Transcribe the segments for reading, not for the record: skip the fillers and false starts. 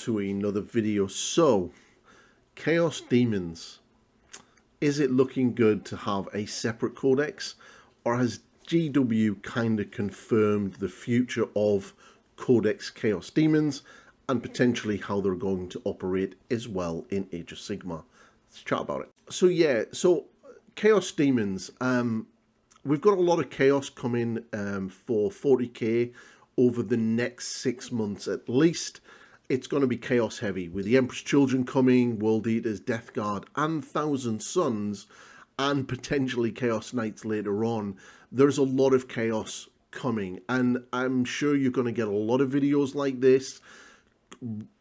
to another video. So, Chaos Demons. Is it looking good to have a separate codex? Or has GW kind of confirmed the future of Codex Chaos Demons and potentially how they're going to operate as well in Age of Sigmar? Let's chat about it. So Chaos Demons. We've got a lot of chaos coming for 40k over the next 6 months at least. It's going to be chaos heavy with the Emperor's Children coming, World Eaters, Death Guard, and Thousand Suns, and potentially Chaos Knights later on. There's a lot of chaos coming, and I'm sure you're going to get a lot of videos like this,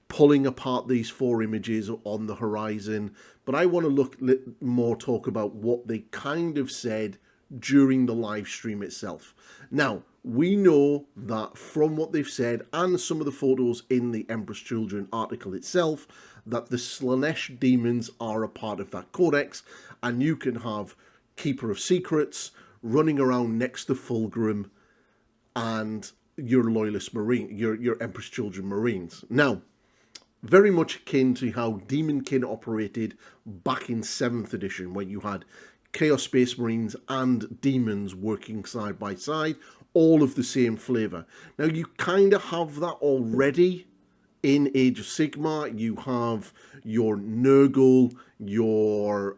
pulling apart these 4 images on the horizon. But I want to talk about what they kind of said during the live stream itself. Now, we know that from what they've said and some of the photos in the Emperor's Children article itself, that the Slaanesh demons are a part of that codex, and you can have Keeper of Secrets running around next to Fulgrim and your Loyalist Marine, your Emperor's Children Marines. Now, very much akin to how Demonkin operated back in 7th edition, where you had Chaos Space Marines and Demons working side by side, all of the same flavour. Now, you kind of have that already in Age of Sigmar. You have your Nurgle, your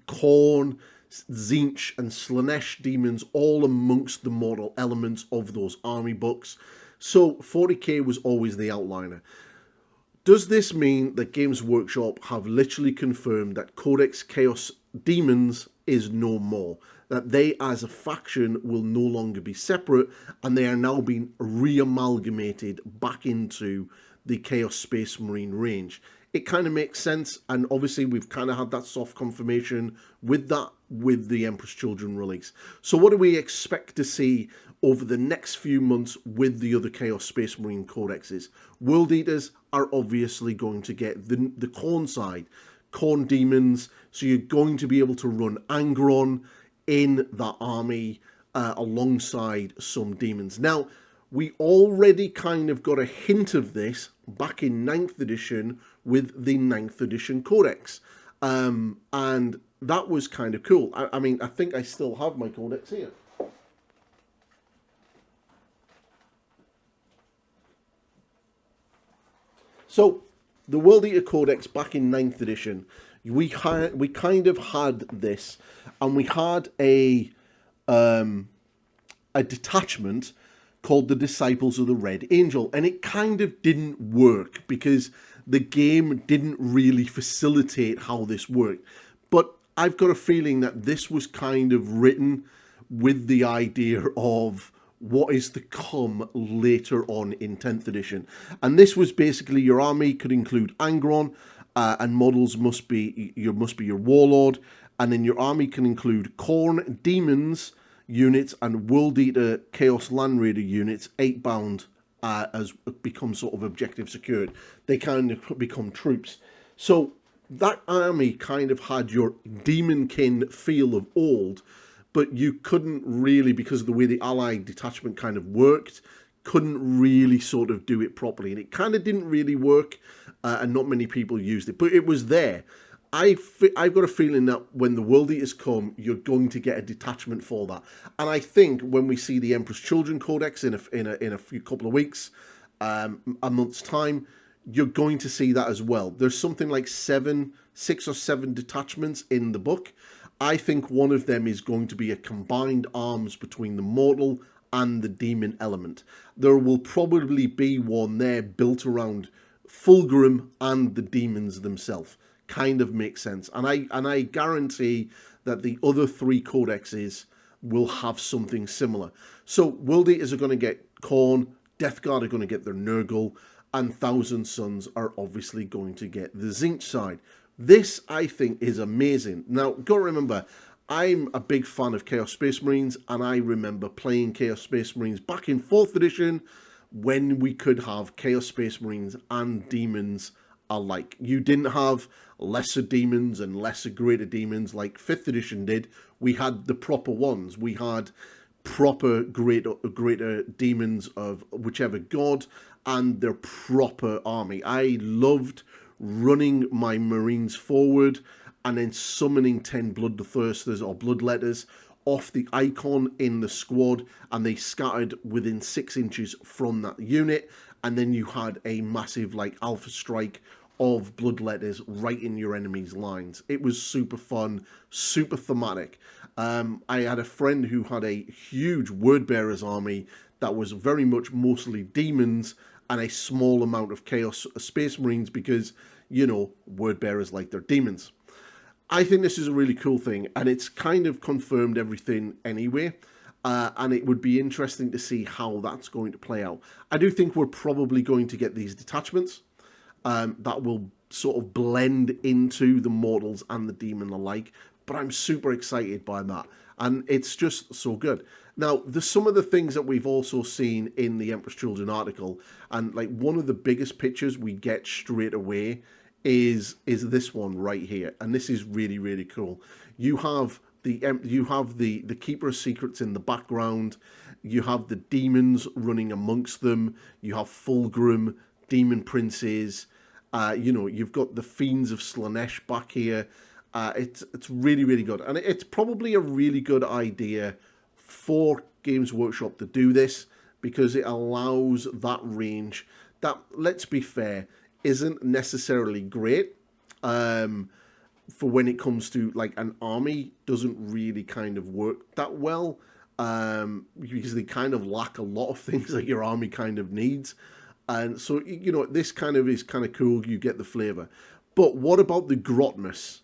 Khorne, Tzeentch and Slaanesh demons all amongst the mortal elements of those army books. So 40k was always the outliner. Does this mean that Games Workshop have literally confirmed that Codex Chaos Demons is no more? That they as a faction will no longer be separate and they are now being re-amalgamated back into the Chaos Space Marine range? It kind of makes sense, and obviously we've kind of had that soft confirmation with the Emperor's Children release. So what do we expect to see over the next few months with the other Chaos Space Marine codexes? World Eaters are obviously going to get the Khorne side, Khorne demons, so you're going to be able to run Angron in that army alongside some demons. Now, we already kind of got a hint of this back in 9th edition with the 9th edition codex, and that was kind of cool. I mean, I think I still have my codex here. So, the World Eater Codex back in 9th edition, we kind of had this, and we had a detachment called the Disciples of the Red Angel, and it kind of didn't work because the game didn't really facilitate how this worked. But I've got a feeling that this was kind of written with the idea of what is to come later on in 10th edition. And this was basically your army could include Angron, and models must be your warlord, and then your army can include Khorne demons units and World Eater Chaos Land Raider units, 8-bound, as becomes sort of objective secured. They kind of become troops. So that army kind of had your Demonkin feel of old, but you couldn't really, because of the way the Allied detachment kind of worked, couldn't really sort of do it properly. And it kind of didn't really work, and not many people used it, but it was there. I've got a feeling that when the World Eaters come, you're going to get a detachment for that. And I think when we see the Emperor's Children Codex in a couple of weeks, a month's time, you're going to see that as well. There's something like 6 or 7 detachments in the book. I think one of them is going to be a combined arms between the mortal and the demon element. There will probably be one there built around Fulgrim and the demons themselves. Kind of makes sense, and I guarantee that the other 3 codexes will have something similar. So World Eaters are going to get Khorne, Death Guard are going to get their Nurgle, and Thousand Suns are obviously going to get the Tzeentch side. This, I think, is amazing. Now, gotta remember, I'm a big fan of Chaos Space Marines, and I remember playing Chaos Space Marines back in 4th edition when we could have Chaos Space Marines and demons alike. You didn't have lesser demons and lesser greater demons like 5th edition did. We had the proper ones. We had proper greater demons of whichever god, and their proper army. I loved running my Marines forward and then summoning 10 Bloodthirsters or Bloodletters off the icon in the squad, and they scattered within 6 inches from that unit, and then you had a massive like alpha strike of Bloodletters right in your enemy's lines. It was super fun, super thematic. I had a friend who had a huge Wordbearers army that was very much mostly demons and a small amount of Chaos Space Marines because, you know, Wordbearers like their demons. I think this is a really cool thing, and it's kind of confirmed everything anyway, and it would be interesting to see how that's going to play out. I do think we're probably going to get these detachments that will sort of blend into the mortals and the demon alike, but I'm super excited by that, and it's just so good. Now, there's some of the things that we've also seen in the Emperor's Children article, and like one of the biggest pictures we get straight away is this one right here, and this is really, really cool. You have the Keeper of Secrets in the background. You have the demons running amongst them. You have Fulgrim, demon princes. You know, you've got the Fiends of Slanesh back here. It's really, really good, and it's probably a really good idea for Games Workshop to do this because it allows that range that, let's be fair, isn't necessarily great for when it comes to like an army doesn't really kind of work that well because they kind of lack a lot of things that your army kind of needs. And so, you know, this kind of is kind of cool. You get the flavor. But what about the Grotmas?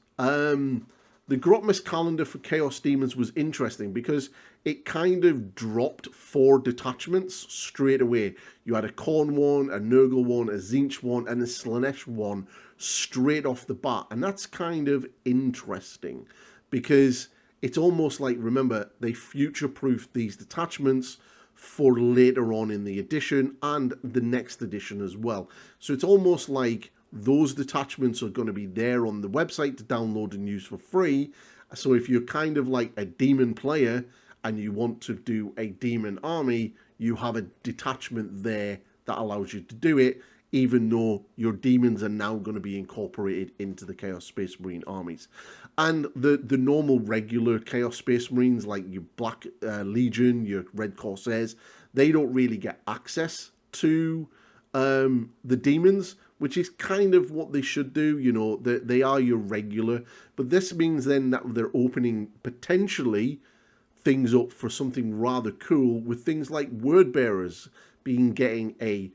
The Grotmas calendar for Chaos Demons was interesting because it kind of dropped 4 detachments straight away. You had a Khorne one, a Nurgle one, a Tzeentch one, and a Slanesh one straight off the bat. And that's kind of interesting because it's almost like, remember, they future-proofed these detachments for later on in the edition and the next edition as well. So it's almost like those detachments are going to be there on the website to download and use for free. So if you're kind of like a demon player and you want to do a demon army, you have a detachment there that allows you to do it, even though your demons are now going to be incorporated into the Chaos Space Marine armies. And the normal regular Chaos Space Marines, like your Black Legion, your Red Corsairs, they don't really get access to the demons, which is kind of what they should do. You know, they are your regular, but this means then that they're opening potentially things up for something rather cool with things like Wordbearers getting a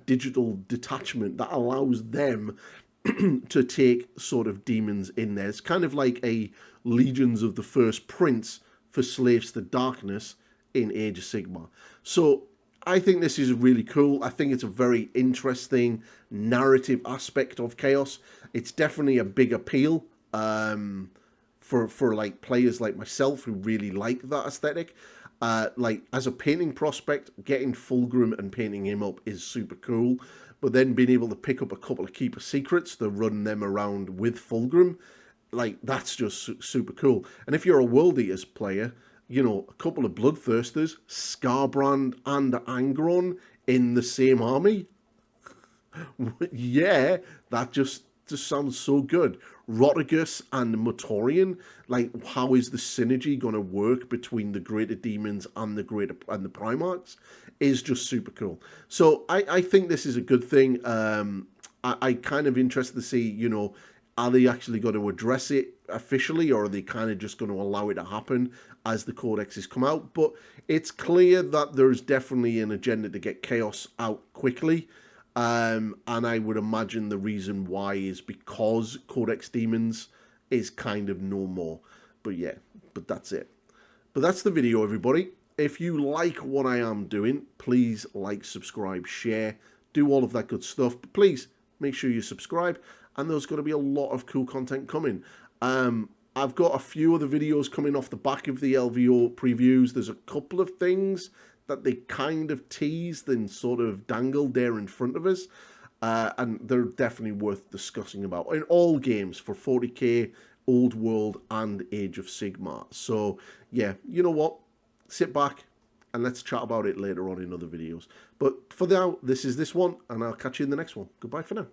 digital detachment that allows them to take sort of demons in there. It's kind of like a Legions of the First Prince for Slaves to Darkness in Age of Sigmar. So I think this is really cool. I think it's a very interesting narrative aspect of Chaos. It's definitely a big appeal for like players like myself who really like that aesthetic. Like as a painting prospect, getting Fulgrim and painting him up is super cool. But then being able to pick up a couple of Keeper Secrets to run them around with Fulgrim, like that's just super cool. And if you're a World Eaters player, you know, a couple of Bloodthirsters, Scarbrand and Angron in the same army. Yeah, that just sounds so good. Rotigus and Motorian, like how is the synergy going to work between the Greater Demons and the Primarchs is just super cool. So I think this is a good thing. I kind of interested to see, you know, are they actually going to address it officially, or are they kind of just going to allow it to happen as the codexes come out? But it's clear that there's definitely an agenda to get Chaos out quickly. And I would imagine the reason why is because Codex Demons is kind of no more. But yeah, but that's it. But that's the video, everybody. If you like what I am doing, please like, subscribe, share, do all of that good stuff. But please make sure you subscribe, and there's going to be a lot of cool content coming. I've got a few other videos coming off the back of the LVO previews. There's a couple of things that they kind of teased and sort of dangled there in front of us. And they're definitely worth discussing about in all games for 40k, Old World, and Age of Sigmar. So, yeah, you know what? Sit back, and let's chat about it later on in other videos. But for now, this is this one, and I'll catch you in the next one. Goodbye for now.